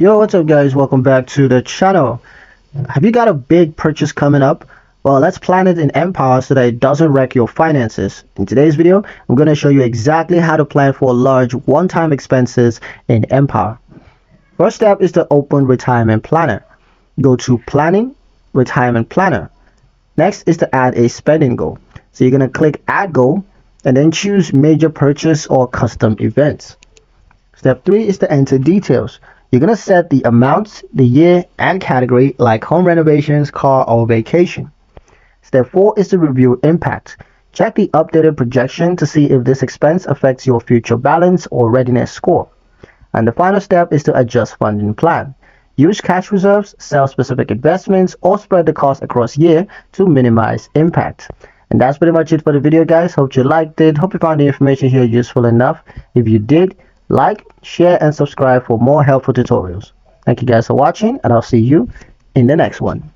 Yo, what's up guys? Welcome back to the channel. Have you got a big purchase coming up? Well, let's plan it in Empower so that it doesn't wreck your finances. In today's video, I'm going to show you exactly how to plan for large one-time expenses in Empower. First step is to open Retirement Planner. Go to Planning, Retirement Planner. Next is to add a spending goal. So you're going to click Add Goal and then choose Major Purchase or Custom Events. Step 3 is to enter details. You're going to set the amounts, the year, and category like home renovations, car, or vacation. Step 4 is to review impact. Check the updated projection to see if this expense affects your future balance or readiness score. And the final step is to adjust funding plan. Use cash reserves, sell specific investments, or spread the cost across year to minimize impact. And that's pretty much it for the video, guys. Hope you liked it. Hope you found the information here useful enough. If you did, like, share, and subscribe for more helpful tutorials. Thank you guys for watching, and I'll see you in the next one.